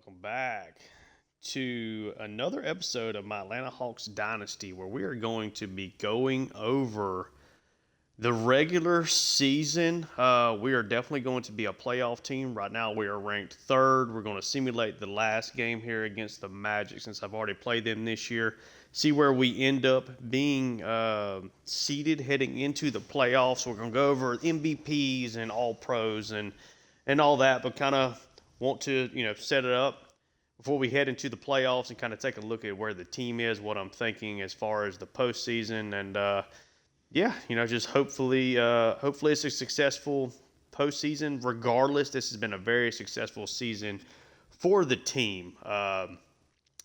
Welcome back to another episode of my Atlanta Hawks Dynasty, where we are going to be going over the regular season. We are definitely going to be a playoff team. Right now, we are ranked third. We're going to simulate the last game here against the Magic, since I've already played them this year. See where we end up being seeded heading into the playoffs. We're going to go over MVPs and All Pros and all that, but kind of want to set it up before we head into the playoffs and kind of take a look at where the team is, what I'm thinking as far as the postseason, and just hopefully it's a successful postseason. Regardless, this has been a very successful season for the team.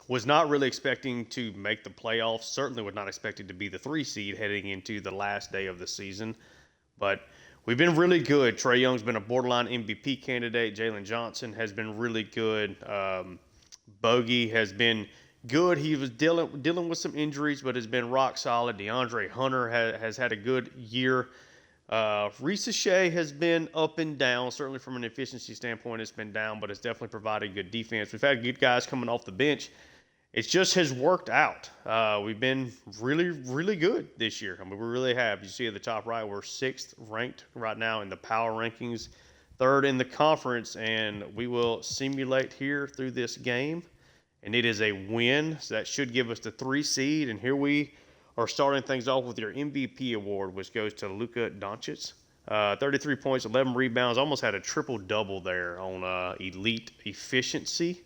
Was not really expecting to make the playoffs. Certainly was not expecting to be the 3 seed heading into the last day of the season, but we've been really good. Trae Young's been a borderline MVP candidate. Jalen Johnson has been really good. Bogey has been good. He was dealing with some injuries, but has been rock solid. DeAndre Hunter has had a good year. Recep has been up and down. Certainly from an efficiency standpoint, it's been down, but it's definitely provided good defense. We've had good guys coming off the bench. It just has worked out. We've been really, really good this year. I mean, we really have. You see at the top right, we're 6th ranked right now in the power rankings, 3rd in the conference, and we will simulate here through this game. And it is a win, so that should give us the 3 seed. And here we are starting things off with your MVP award, which goes to Luka Doncic. 33 points, 11 rebounds, almost had a triple-double there on elite efficiency.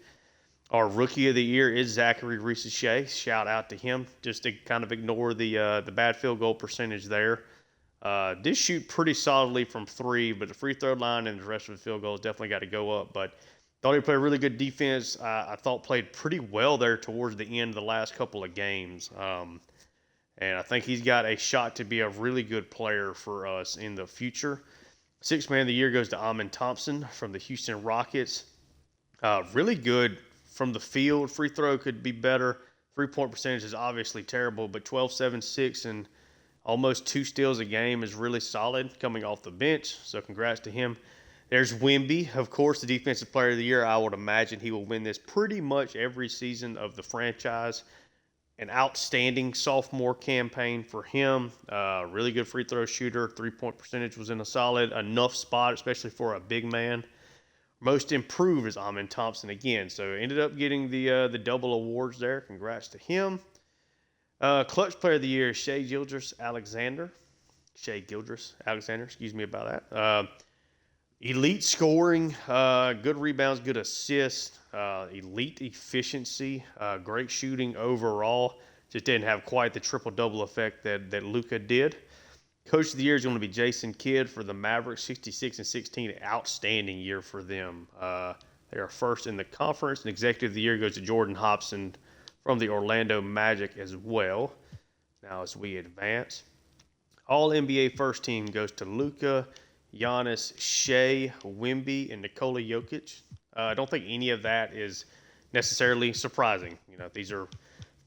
Our Rookie of the Year is Zachary Recep. Shout out to him, just to kind of ignore the bad field goal percentage there. Did shoot pretty solidly from 3, but the free throw line and the rest of the field goals definitely got to go up. But thought he played really good defense. I thought played pretty well there towards the end of the last couple of games. And I think he's got a shot to be a really good player for us in the future. 6th Man of the Year goes to Amen Thompson from the Houston Rockets. Really good from the field. Free throw could be better. 3-point percentage is obviously terrible, but 12, 7, 6, and almost 2 steals a game is really solid coming off the bench. So congrats to him. There's Wemby, of course, the Defensive Player of the Year. I would imagine he will win this pretty much every season of the franchise. An outstanding sophomore campaign for him. Really good free throw shooter. 3-point percentage was in a solid enough spot, especially for a big man. Most improved is Amen Thompson again. So ended up getting the double awards there. Congrats to him. Clutch Player of the Year, Shai Gilgeous-Alexander, excuse me about that. Elite scoring, good rebounds, good assists, elite efficiency, great shooting overall. Just didn't have quite the triple-double effect that Luka did. Coach of the Year is going to be Jason Kidd for the Mavericks, 66 and 16, outstanding year for them. They are 1st in the conference, and Executive of the Year goes to Jordan Hobson from the Orlando Magic as well. Now as we advance, All-NBA First Team goes to Luka, Giannis, Shai, Wemby, and Nikola Jokic. I don't think any of that is necessarily surprising. These are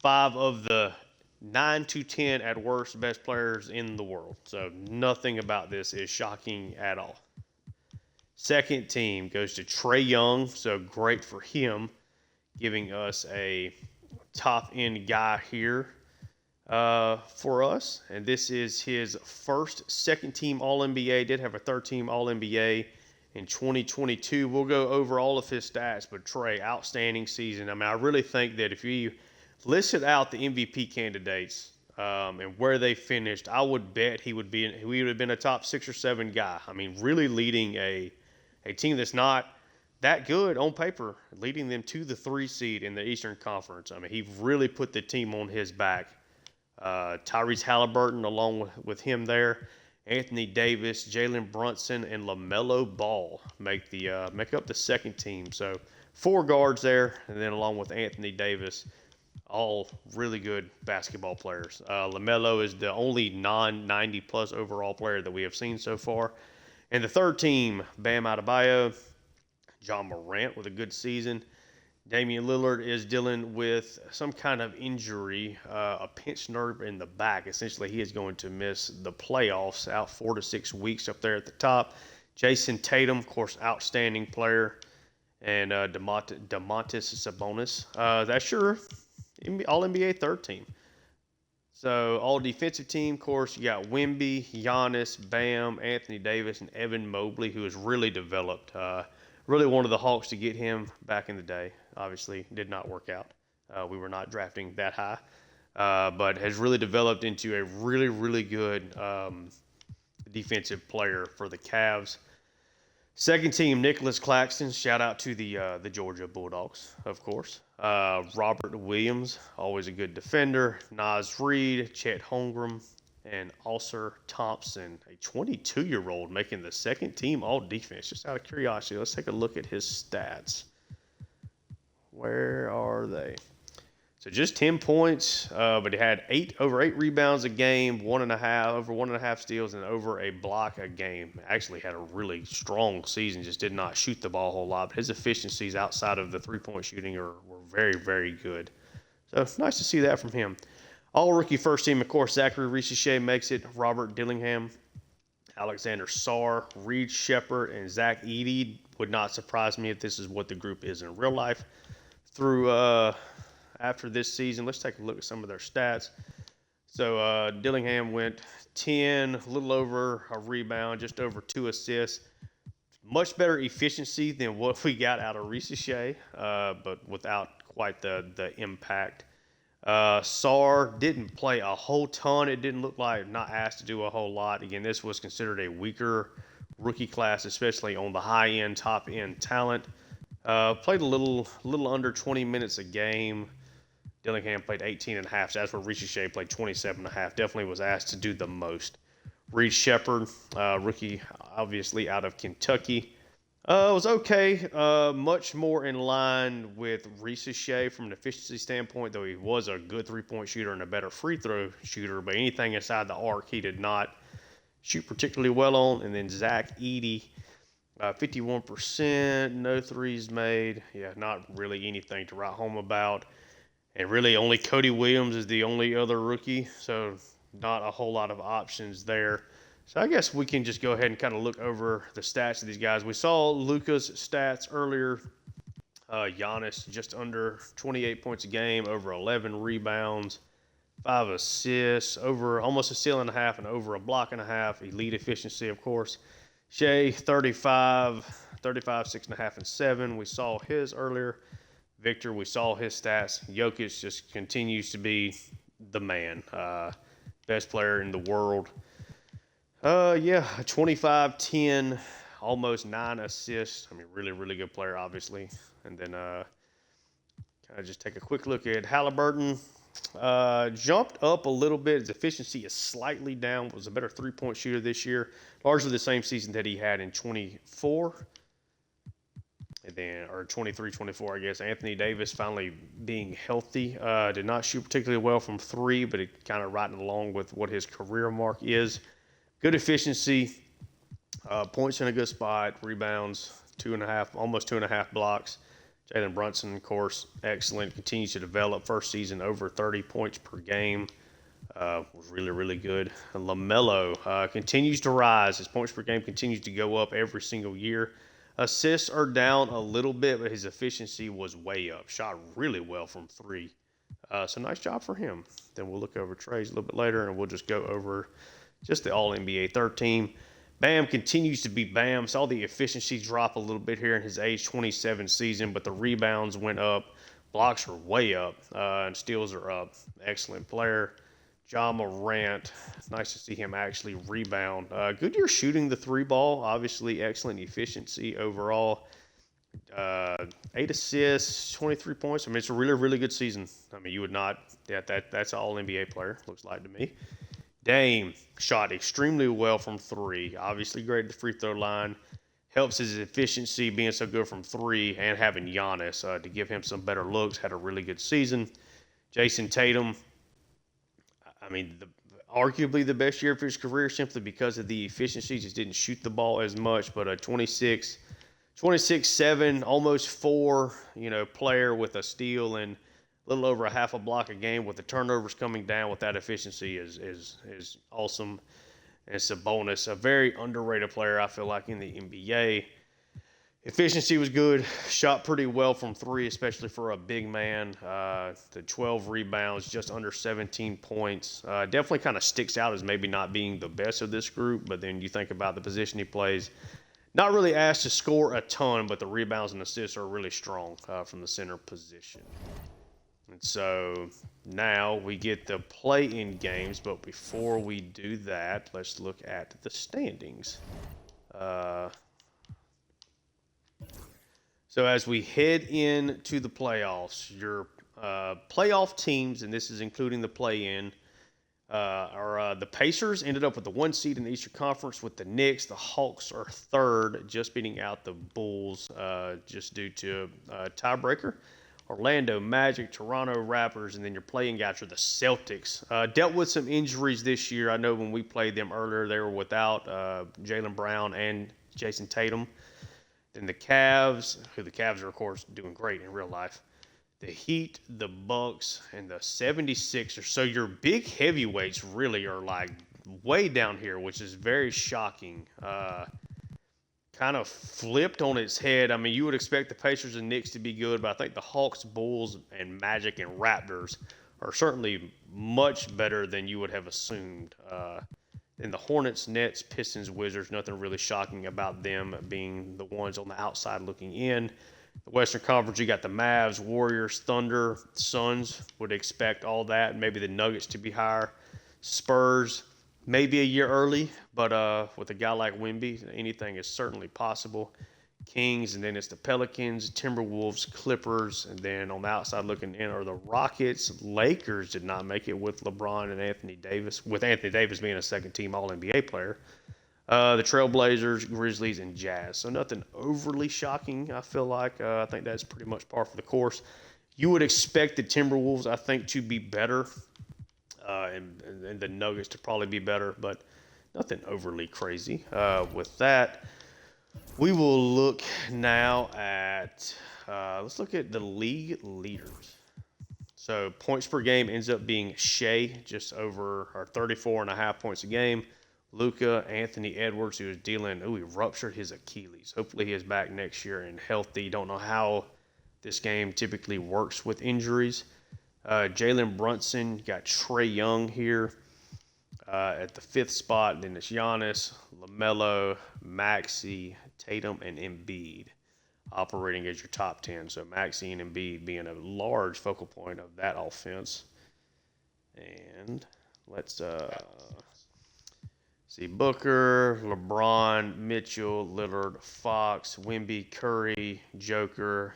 5 of the 9 to 10 at worst best players in the world. So nothing about this is shocking at all. 2nd team goes to Trae Young. So great for him, giving us a top-end guy here for us. And this is his first 2nd-team All-NBA. Did have a 3rd-team All-NBA in 2022. We'll go over all of his stats, but Trae, outstanding season. I mean, I really think that if you listed out the MVP candidates and where they finished, I would bet he would have been a top 6 or 7 guy. I mean, really leading a team that's not that good on paper, leading them to the 3 seed in the Eastern Conference. I mean, he really put the team on his back. Tyrese Halliburton along with him there. Anthony Davis, Jalen Brunson, and LaMelo Ball make up the 2nd team. So 4 guards there, and then along with Anthony Davis, all really good basketball players. LaMelo is the only non-90-plus overall player that we have seen so far. And the 3rd team, Bam Adebayo, John Morant with a good season. Damian Lillard is dealing with some kind of injury, a pinched nerve in the back. Essentially, he is going to miss the playoffs, out 4 to 6 weeks up there at the top. Jason Tatum, of course, outstanding player. and Domantas Sabonis. That's your All NBA third team. So all defensive team, of course, you got Wemby, Giannis, Bam, Anthony Davis, and Evan Mobley, who has really developed. Really wanted the Hawks to get him back in the day. Obviously, did not work out. We were not drafting that high, but has really developed into a really, really good defensive player for the Cavs. Second team, Nicholas Claxton. Shout out to the Georgia Bulldogs, of course. Robert Williams, always a good defender. Naz Reid, Chet Holmgren, and Ausar Thompson, a 22-year-old making the second team all defense. Just out of curiosity, let's take a look at his stats. Where are they? So just 10 points, but he had over eight rebounds a game, over 1.5 steals, and over a block a game. Actually had a really strong season, just did not shoot the ball a whole lot. But his efficiencies outside of the three-point shooting were very, very good. So it's nice to see that from him. All-rookie first team, of course, Zachary Recep makes it, Robert Dillingham, Alexander Sarr, Reed Shepard, and Zach Edey. Would not surprise me if this is what the group is in real life. After this season, let's take a look at some of their stats. So Dillingham went 10, a little over a rebound, just over 2 assists. Much better efficiency than what we got out of Recep, but without quite the impact. Sarr didn't play a whole ton. It didn't look like not asked to do a whole lot. Again, this was considered a weaker rookie class, especially on the high-end, top-end talent. Played a little under 20 minutes a game. Dillingham played 18.5, so that's where Recep played 27.5. Definitely was asked to do the most. Reed Shepard, rookie, obviously out of Kentucky. Was okay. Much more in line with Recep from an efficiency standpoint, though he was a good three-point shooter and a better free throw shooter. But anything inside the arc, he did not shoot particularly well on. And then Zach Edey, 51%, no threes made. Yeah, not really anything to write home about. And really only Cody Williams is the only other rookie, so not a whole lot of options there. So I guess we can just go ahead and kind of look over the stats of these guys. We saw Luka's stats earlier. Giannis just under 28 points a game, over 11 rebounds, 5 assists, over almost a steal and a half, and over a block and a half. Elite efficiency, of course. Shea, 35, 6.5, and 7. We saw his earlier. Victor, we saw his stats. Jokic just continues to be the man. Best player in the world. 25, 10, almost 9 assists. I mean, really, really good player, obviously. And then kind of just take a quick look at Halliburton. Jumped up a little bit. His efficiency is slightly down. Was a better three-point shooter this year. Largely the same season that he had in 24. And then, or 23, 24, I guess. Anthony Davis finally being healthy. Did not shoot particularly well from 3, but it kind of riding along with what his career mark is. Good efficiency. Points in a good spot. Rebounds, 2.5, almost 2.5 blocks. Jalen Brunson, of course, excellent. Continues to develop. First season, over 30 points per game. Was really, really good. And LaMelo continues to rise. His points per game continues to go up every single year. Assists are down a little bit, but his efficiency was way up. Shot really well from 3. So nice job for him. Then we'll look over trades a little bit later, and we'll just go over just the All-NBA third team. Bam continues to be Bam. Saw the efficiency drop a little bit here in his age 27 season, but the rebounds went up. Blocks are way up, and steals are up. Excellent player. Ja Morant, it's nice to see him actually rebound. Good year shooting the 3 ball. Obviously, excellent efficiency overall. 8 assists, 23 points. I mean, it's a really, really good season. I mean, you would not, that's an all-NBA player, looks like to me. Dame shot extremely well from 3. Obviously, great at the free throw line. Helps his efficiency being so good from 3 and having Giannis to give him some better looks. Had a really good season. Jason Tatum, I mean, arguably the best year of his career simply because of the efficiency. Just didn't shoot the ball as much, but a 26, 7, almost 4, player with a steal and a little over a half a block a game with the turnovers coming down with that efficiency is awesome. And Sabonis, a very underrated player, I feel like, in the NBA. Efficiency was good. Shot pretty well from three, especially for a big man. The 12 rebounds, just under 17 points. Definitely kind of sticks out as maybe not being the best of this group, but then you think about the position he plays. Not really asked to score a ton, but the rebounds and assists are really strong from the center position. And so now we get the play-in games, but before we do that, let's look at the standings. So as we head into the playoffs, your playoff teams, and this is including the play-in, are the Pacers ended up with the 1 seed in the Eastern Conference with the Knicks. The Hawks are third, just beating out the Bulls just due to a tiebreaker. Orlando Magic, Toronto Raptors, and then your playing guys are the Celtics. Dealt with some injuries this year. I know when we played them earlier, they were without Jaylen Brown and Jason Tatum. Then the Cavs, who the Cavs are, of course, doing great in real life. The Heat, the Bucks, and the 76ers. So your big heavyweights really are like way down here, which is very shocking. Kind of flipped on its head. I mean, you would expect the Pacers and Knicks to be good, but I think the Hawks, Bulls, and Magic and Raptors are certainly much better than you would have assumed. And the Hornets, Nets, Pistons, Wizards, nothing really shocking about them being the ones on the outside looking in. The Western Conference, you got the Mavs, Warriors, Thunder, Suns. Would expect all that. Maybe the Nuggets to be higher. Spurs, maybe a year early, but with a guy like Wemby, anything is certainly possible. Kings, and then it's the Pelicans, Timberwolves, Clippers, and then on the outside looking in are the Rockets. Lakers did not make it with LeBron and Anthony Davis, with Anthony Davis being a second-team All-NBA player. The Trailblazers, Grizzlies, and Jazz. So nothing overly shocking, I feel like. I think that's pretty much par for the course. You would expect the Timberwolves, I think, to be better, and the Nuggets to probably be better, but nothing overly crazy. With that, we will look now at, let's look at the league leaders. So points per game ends up being Shea, just over or 34.5 points a game. Luka, Anthony Edwards, who is dealing, he ruptured his Achilles. Hopefully he is back next year and healthy. Don't know how this game typically works with injuries. Jalen Brunson, you got Trae Young here at the 5th spot. Then it's Giannis, LaMelo, Maxey, Tatum, and Embiid operating as your top 10. So Maxey and Embiid being a large focal point of that offense. And let's see, Booker, LeBron, Mitchell, Lillard, Fox, Wemby, Curry, Joker.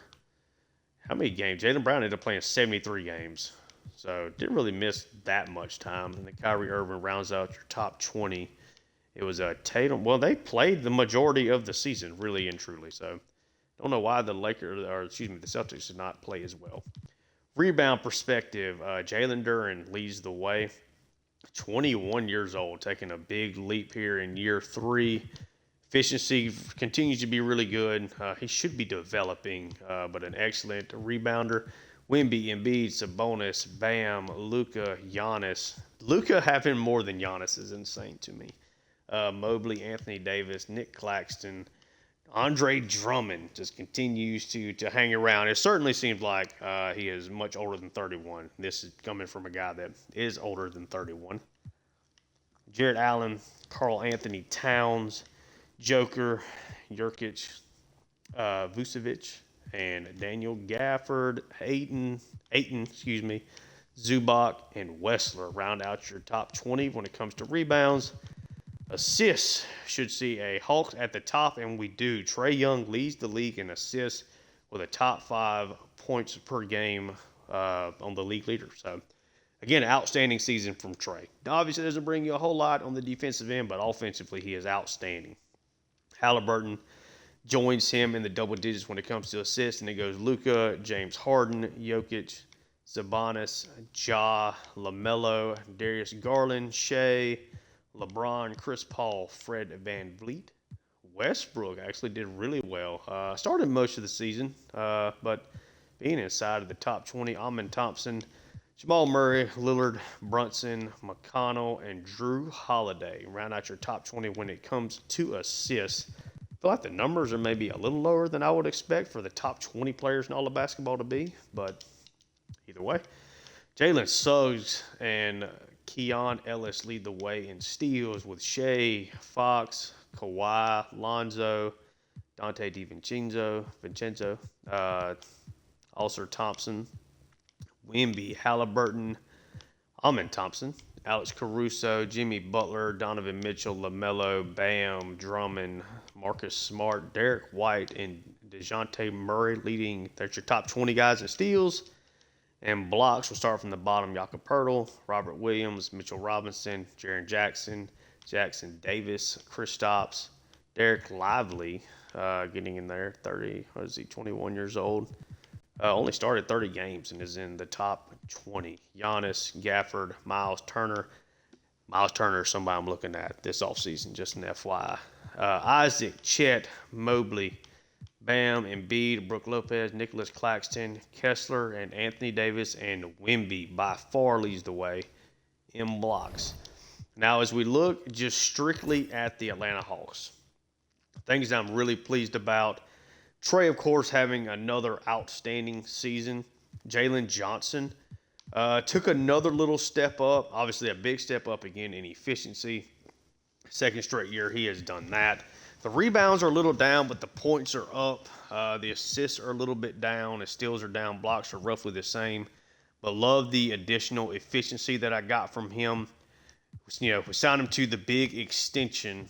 How many games? Jaylen Brown ended up playing 73 games. So didn't really miss that much time. And then Kyrie Irving rounds out your top 20. It was Tatum. Well, they played the majority of the season, really and truly. So don't know why the Celtics did not play as well. Rebound perspective, Jalen Duren leads the way. 21 years old, taking a big leap here in year 3. Efficiency continues to be really good. He should be developing, but an excellent rebounder. Wemby, Embiid, Sabonis, Bam, Luka, Giannis. Luka having more than Giannis is insane to me. Mobley, Anthony Davis, Nick Claxton, Andre Drummond just continues to hang around. It certainly seems like he is much older than 31. This is coming from a guy that is older than 31. Jared Allen, Karl Anthony Towns, Joker, Jurkic, Vucevic, and Daniel Gafford, Ayton, Zubac, and Wessler round out your top 20 when it comes to rebounds. Assists should see a Hawks at the top, and we do. Trae Young leads the league in assists with a top 5 points per game on the league leader. So, again, outstanding season from Trae. Obviously, doesn't bring you a whole lot on the defensive end, but offensively, he is outstanding. Halliburton joins him in the double digits when it comes to assists, and it goes Luka, James Harden, Jokic, Sabonis, Ja, LaMelo, Darius Garland, Shea, LeBron, Chris Paul, Fred VanVleet. Westbrook actually did really well. Started most of the season, but being inside of the top 20, Amen Thompson, Jamal Murray, Lillard, Brunson, McConnell, and Drew Holiday round out your top 20 when it comes to assists. feel like the numbers are maybe a little lower than I would expect for the top 20 players in all of basketball to be, but either way. Jalen Suggs and Keon Ellis lead the way in steals with Shea, Fox, Kawhi, Lonzo, Dante Vincenzo, Ulcer Thompson, Wemby, Halliburton, Amen Thompson, Alex Caruso, Jimmy Butler, Donovan Mitchell, LaMelo, Bam, Drummond, Marcus Smart, Derek White, and DeJounte Murray leading. That's your top 20 guys in steals. And blocks will start from the bottom. Jakob Poeltl, Robert Williams, Mitchell Robinson, Jaren Jackson, Jackson Davis, Kristaps, Derek Lively, getting in there, 21 years old. Only started 30 games and is in the top 20. Giannis, Gafford, Miles Turner. Miles Turner is somebody I'm looking at this offseason, just an FYI. Isaac, Chet, Mobley, Bam, Embiid, Brook Lopez, Nicholas Claxton, Kessler, and Anthony Davis, and Wemby by far leads the way in blocks. Now, as we look just strictly at the Atlanta Hawks, things I'm really pleased about. Trey, of course, having another outstanding season. Jalen Johnson took another little step up, obviously a big step up again in efficiency. Second straight year he has done that. The rebounds are a little down, but the points are up. The assists are a little bit down. The steals are down. Blocks are roughly the same. But love the additional efficiency that I got from him. We signed him to the big extension,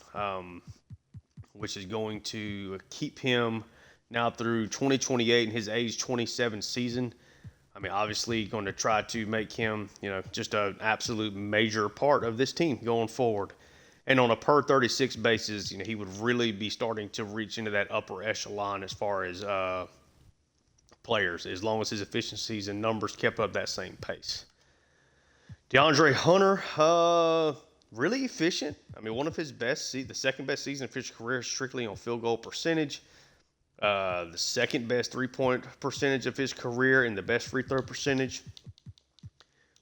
which is going to keep him now through 2028 in his age 27 season. I mean, obviously going to try to make him, just an absolute major part of this team going forward. And on a per 36 basis, he would really be starting to reach into that upper echelon as far as players, as long as his efficiencies and numbers kept up that same pace. DeAndre Hunter, really efficient. I mean, one of his best, the second best season of his career strictly on field goal percentage. The second best three-point percentage of his career and the best free throw percentage.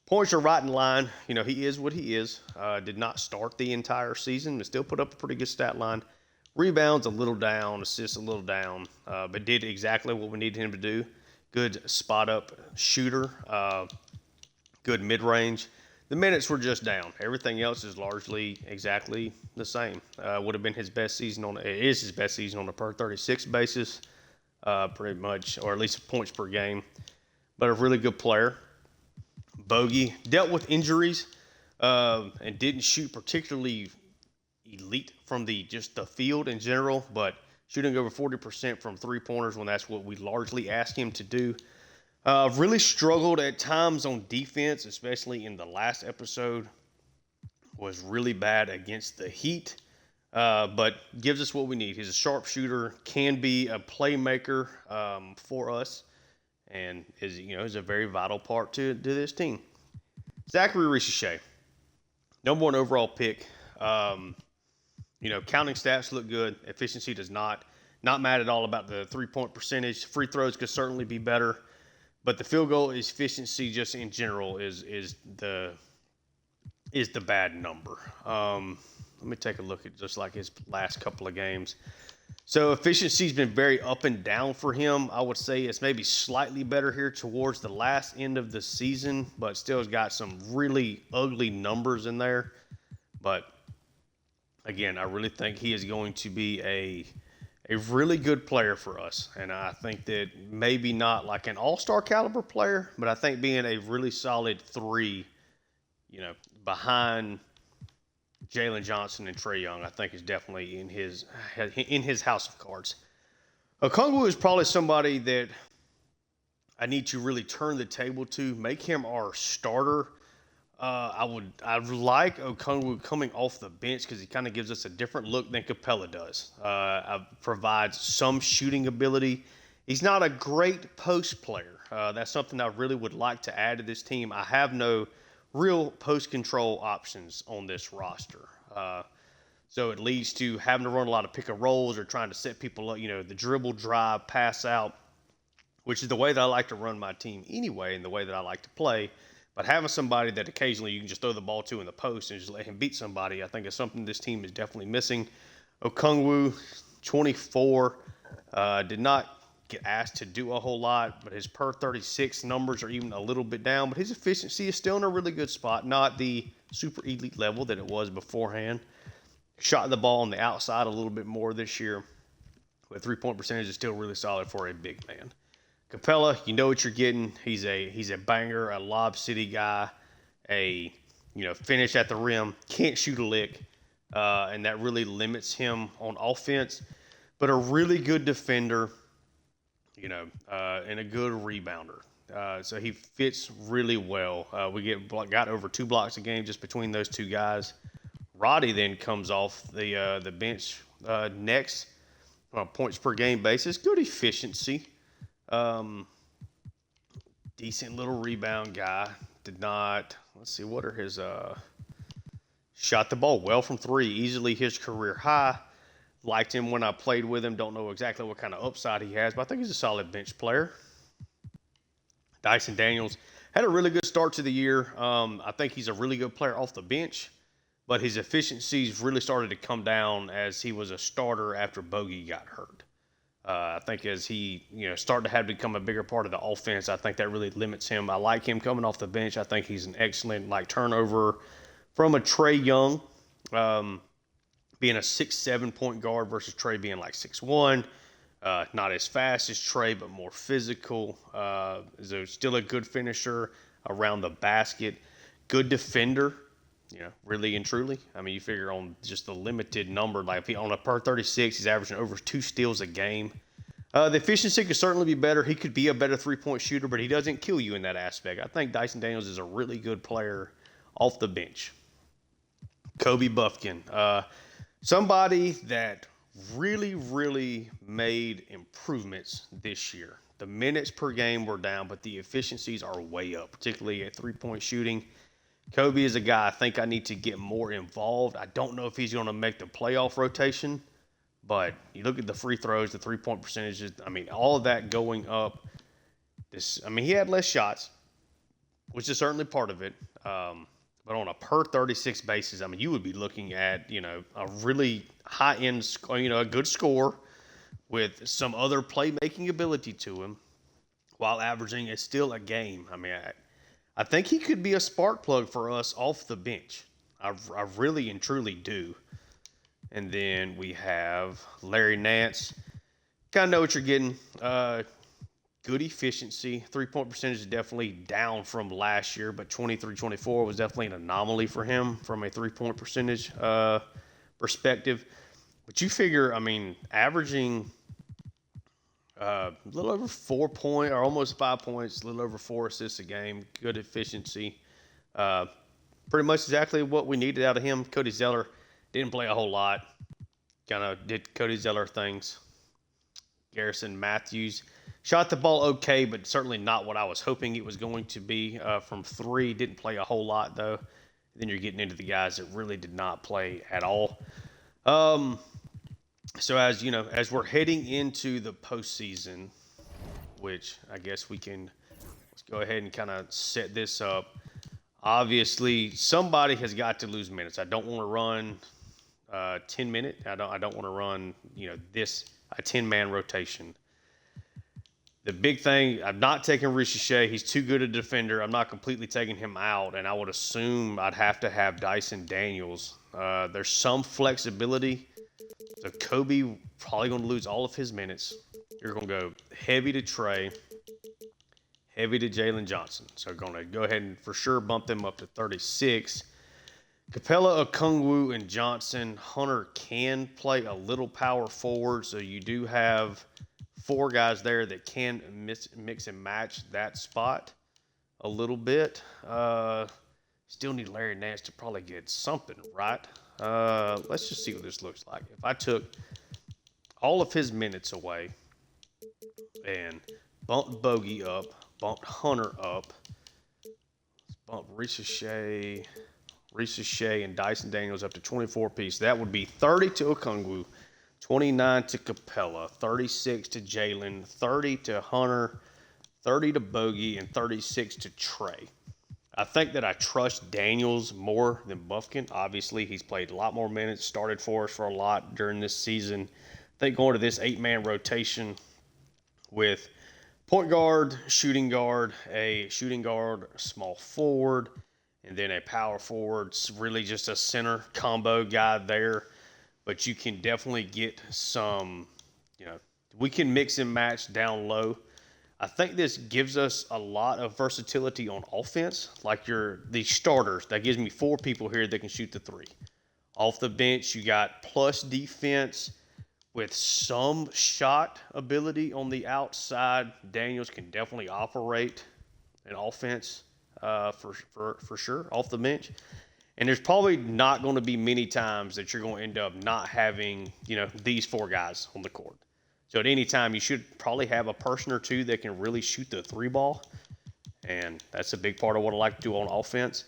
Points are right in line. He is what he is. Did not start the entire season, but still put up a pretty good stat line. Rebounds a little down, assists a little down, but did exactly what we needed him to do. Good spot-up shooter, good mid-range. The minutes were just down. Everything else is largely exactly the same. Would have been his best season it is his best season on a per 36 basis, pretty much, or at least points per game. But a really good player. Bogey dealt with injuries and didn't shoot particularly elite from the field in general, but shooting over 40% from three-pointers when that's what we largely asked him to do. Really struggled at times on defense, especially in the last episode. Was really bad against the Heat, but gives us what we need. He's a sharpshooter, can be a playmaker for us, and is a very vital part to this team. Zachary Ricochet, number 1 overall pick. Counting stats look good. Efficiency does not. Not mad at all about the three-point percentage. Free throws could certainly be better. But the field goal efficiency, just in general, is the bad number. Let me take a look at just like his last couple of games. So efficiency's been very up and down for him. I would say it's maybe slightly better here towards the last end of the season, but still has got some really ugly numbers in there. But again, I really think he is going to be a really good player for us. And I think that maybe not like an all-star caliber player, but I think being a really solid 3, behind Jalen Johnson and Trae Young, I think is definitely in his house of cards. Okongwu is probably somebody that I need to really turn the table to, make him our starter. I'd like Okongwu coming off the bench because he kind of gives us a different look than Capella does. Provides some shooting ability. He's not a great post player. That's something I really would like to add to this team. I have no real post control options on this roster. So it leads to having to run a lot of pick and rolls or trying to set people up, the dribble, drive, pass out, which is the way that I like to run my team anyway and the way that I like to play. But having somebody that occasionally you can just throw the ball to in the post and just let him beat somebody, I think is something this team is definitely missing. Okongwu, 24. Did not get asked to do a whole lot, but his per 36 numbers are even a little bit down, but his efficiency is still in a really good spot. Not the super elite level that it was beforehand. Shot the ball on the outside a little bit more this year, but 3-point percentage is still really solid for a big man. Capella, you know what you're getting. He's a banger, a lob city guy, a finish at the rim. Can't shoot a lick, and that really limits him on offense. But a really good defender, and a good rebounder. So he fits really well. We got over 2 blocks a game just between those two guys. Roddy then comes off the bench next on a points per game basis. Good efficiency. Decent little rebound guy. Let's see, what are his, shot the ball well from 3, easily his career high. Liked him when I played with him. Don't know exactly what kind of upside he has, but I think he's a solid bench player. Dyson Daniels had a really good start to the year. I think he's a really good player off the bench, but his efficiencies really started to come down as he was a starter after Bogey got hurt. I think as he started to have become a bigger part of the offense, I think that really limits him. I like him coming off the bench. I think he's an excellent turnover from a Trae Young. Being a 6'7" point guard versus Trae being 6'1". Not as fast as Trae, but more physical. So still a good finisher around the basket. Good defender, really and truly. I mean, you figure on just the limited number, on a per 36, he's averaging over 2 steals a game. The efficiency could certainly be better. He could be a better 3-point shooter, but he doesn't kill you in that aspect. I think Dyson Daniels is a really good player off the bench. Kobe Buffkin. Somebody that really, really made improvements this year. The minutes per game were down, but the efficiencies are way up, particularly at 3-point shooting. Kobe is a guy I think I need to get more involved. I don't know if he's going to make the playoff rotation, but you look at the free throws, the 3-point percentages, all of that going up. He had less shots, which is certainly part of it. But on a per 36 basis, you would be looking at, a really high-end, a good score with some other playmaking ability to him while averaging is still a game. I think he could be a spark plug for us off the bench. I really and truly do. And then we have Larry Nance. Kind of know what you're getting. Good efficiency. 3-point percentage is definitely down from last year, but 23-24 was definitely an anomaly for him from a 3-point percentage perspective. But you figure, averaging a little over 4 points, or almost 5 points, a little over 4 assists a game, good efficiency. Pretty much exactly what we needed out of him. Cody Zeller didn't play a whole lot. Kind of did Cody Zeller things. Garrison Matthews shot the ball okay, but certainly not what I was hoping it was going to be from 3. Didn't play a whole lot, though. Then you're getting into the guys that really did not play at all. So as we're heading into the postseason, which I guess let's go ahead and kind of set this up. Obviously, somebody has got to lose minutes. I don't want to run 10 minute. I don't want to run a 10-man rotation. The big thing, I'm not taking Recep. He's too good a defender. I'm not completely taking him out, and I would assume I'd have to have Dyson Daniels. There's some flexibility. So Kobe probably going to lose all of his minutes. You're going to go heavy to Trae, heavy to Jalen Johnson. So going to go ahead and for sure bump them up to 36. Capella, Okongwu, and Johnson. Hunter can play a little power forward, so you do have 4 guys there that can mix and match that spot a little bit. Still need Larry Nance to probably get something right. Let's just see what this looks like. If I took all of his minutes away and bumped Bogey up, bumped Hunter up, let's bump Recep, and Dyson Daniels up to 24 piece. That would be 30 to Okongwu, 29 to Capella, 36 to Jalen, 30 to Hunter, 30 to Bogey, and 36 to Trae. I think that I trust Daniels more than Buffkin. Obviously, he's played a lot more minutes, started for us for a lot during this season. think going to this 8-man rotation with point guard, a shooting guard, small forward, and then a power forward. It's really just a center combo guy there. But you can definitely get some, we can mix and match down low. I think this gives us a lot of versatility on offense. Like the starters, that gives me 4 people here that can shoot the 3. Off the bench, you got plus defense with some shot ability on the outside. Daniels can definitely operate an offense for sure off the bench. And there's probably not going to be many times that you're going to end up not having, these 4 guys on the court. So at any time, you should probably have a person or 2 that can really shoot the 3 ball. And that's a big part of what I like to do on offense.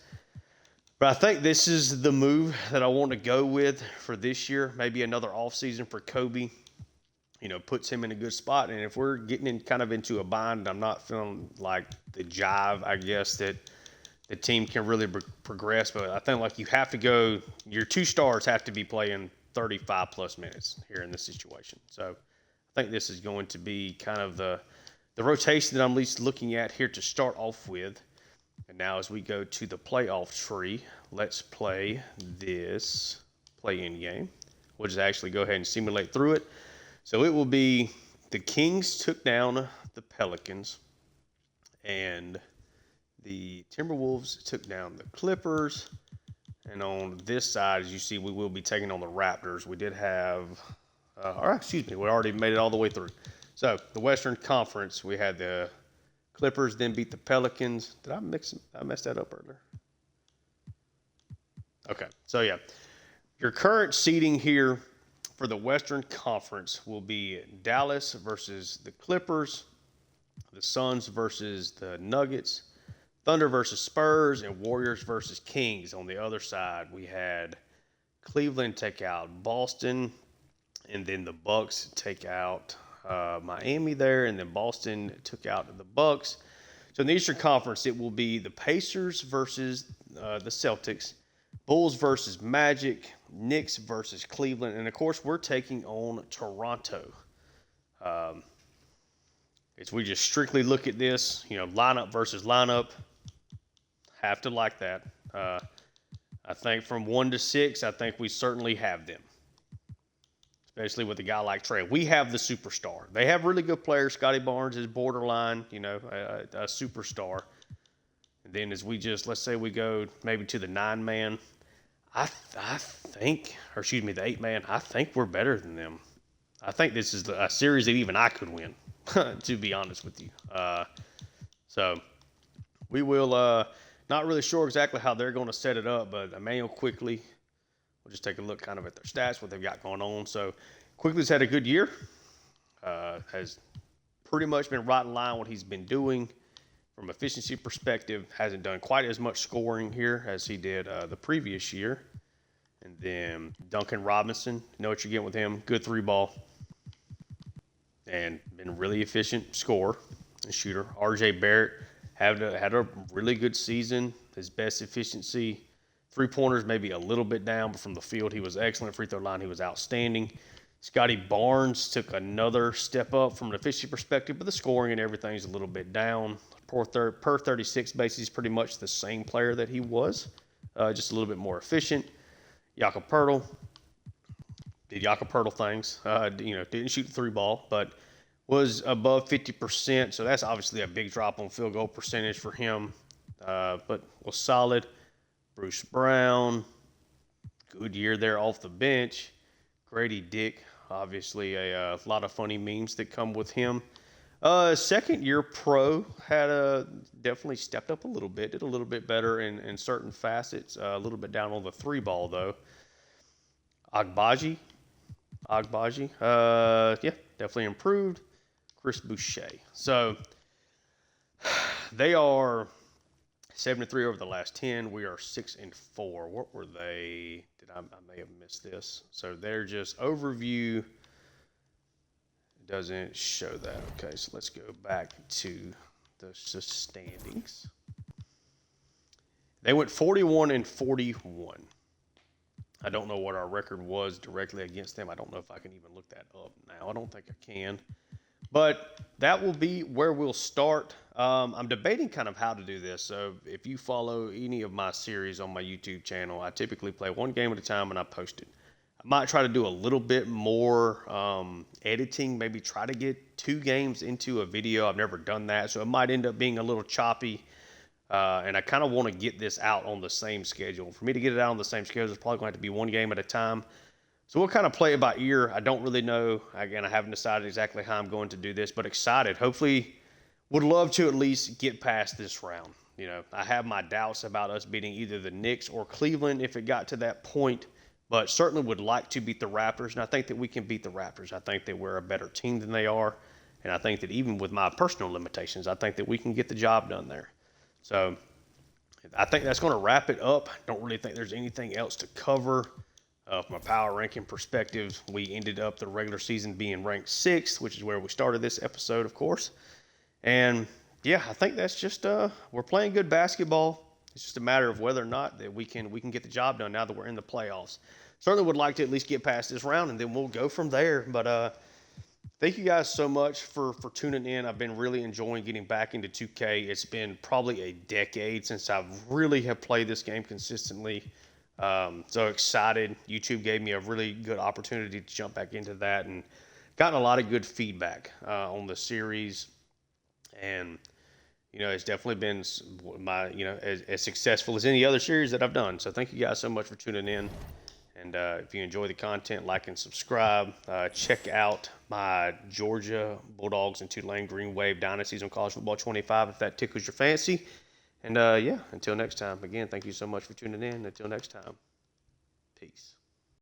But I think this is the move that I want to go with for this year. Maybe another offseason for Kobe, puts him in a good spot. And if we're getting into a bind, I'm not feeling like the jive, I guess, that the team can really progress. But I think you have to go, your 2 stars have to be playing 35 plus minutes here in this situation. So I think this is going to be kind of the rotation that I'm at least looking at here to start off with. And now as we go to the playoff tree, let's play this play-in game. We'll just actually go ahead and simulate through it. So it will be the Kings took down the Pelicans, and the Timberwolves took down the Clippers. And on this side, as you see, we will be taking on the Raptors. We did have... we already made it all the way through. So, the Western Conference, we had the Clippers then beat the Pelicans. Did I mess that up earlier? Okay, so yeah. Your current seeding here for the Western Conference will be Dallas versus the Clippers, the Suns versus the Nuggets, Thunder versus Spurs, and Warriors versus Kings. On the other side, we had Cleveland take out Boston, and then the Bucks take out Miami there, and then Boston took out the Bucks. So in the Eastern Conference, it will be the Pacers versus the Celtics, Bulls versus Magic, Knicks versus Cleveland, and of course we're taking on Toronto. As we just strictly look at this, lineup versus lineup, have to like that. I think from 1 to 6, I think we certainly have them. Especially with a guy like Trey. We have the superstar. They have really good players. Scotty Barnes is borderline, a superstar. And then as let's say we go maybe to the 9-man, the 8-man, I think we're better than them. I think this is a series that even I could win, to be honest with you. So we will, not really sure exactly how they're going to set it up, but Emmanuel Quickly, we'll just take a look kind of at their stats, what they've got going on. So Quickly's had a good year. Has pretty much been right in line what he's been doing from efficiency perspective. Hasn't done quite as much scoring here as he did the previous year. And then Duncan Robinson, you know what you're getting with him. Good 3-ball. And been really efficient scorer and shooter. RJ Barrett had a really good season. His best efficiency. 3-pointers maybe a little bit down, but from the field he was excellent. Free throw line he was outstanding. Scotty Barnes took another step up from an efficiency perspective, but the scoring and everything is a little bit down. Per 36 basis, he's pretty much the same player that he was, just a little bit more efficient. Jakob Poeltl did Jakob Poeltl things. Didn't shoot the 3-ball, but was above 50%. So that's obviously a big drop on field goal percentage for him, but was solid. Bruce Brown, good year there off the bench. Grady Dick, obviously a lot of funny memes that come with him. Second year pro had definitely stepped up a little bit, did a little bit better in certain facets, a little bit down on the 3-ball though. Agbaji, definitely improved. Chris Boucher. So they are 7-3 over the last 10. We are 6-4. What were they? I may have missed this. So they're just overview. Doesn't show that. Okay, so let's go back to the standings. They went 41-41. I don't know what our record was directly against them. I don't know if I can even look that up now. I don't think I can. But that will be where we'll start. I'm debating kind of how to do this. So if you follow any of my series on my YouTube channel, I typically play one game at a time and I post it. I might try to do a little bit more editing, maybe try to get 2 games into a video. I've never done that, so it might end up being a little choppy. And I kind of want to get this out on the same schedule. For me to get it out on the same schedule, it's probably going to have to be one game at a time. So we'll kind of play it by ear. I don't really know. Again, I haven't decided exactly how I'm going to do this, but excited. Hopefully, would love to at least get past this round. You know, I have my doubts about us beating either the Knicks or Cleveland if it got to that point, but certainly would like to beat the Raptors, and I think that we can beat the Raptors. I think that we're a better team than they are, and I think that even with my personal limitations, I think that we can get the job done there. So I think that's going to wrap it up. Don't really think there's anything else to cover. From a power ranking perspective, we ended up the regular season being ranked 6th, which is where we started this episode, of course. And yeah, I think that's just we're playing good basketball. It's just a matter of whether or not that we can get the job done now that we're in the playoffs. Certainly would like to at least get past this round, and then we'll go from there. But thank you guys so much for tuning in. I've been really enjoying getting back into 2K. It's been probably a decade since I've really have played this game consistently. So excited. YouTube gave me a really good opportunity to jump back into that and gotten a lot of good feedback on the series. And, you know, it's definitely been as successful as any other series that I've done. So thank you guys so much for tuning in. And if you enjoy the content, like and subscribe. Check out my Georgia Bulldogs and Tulane Green Wave Dynasties on College Football 25 if that tickles your fancy. And yeah, until next time, again, thank you so much for tuning in. Until next time, peace.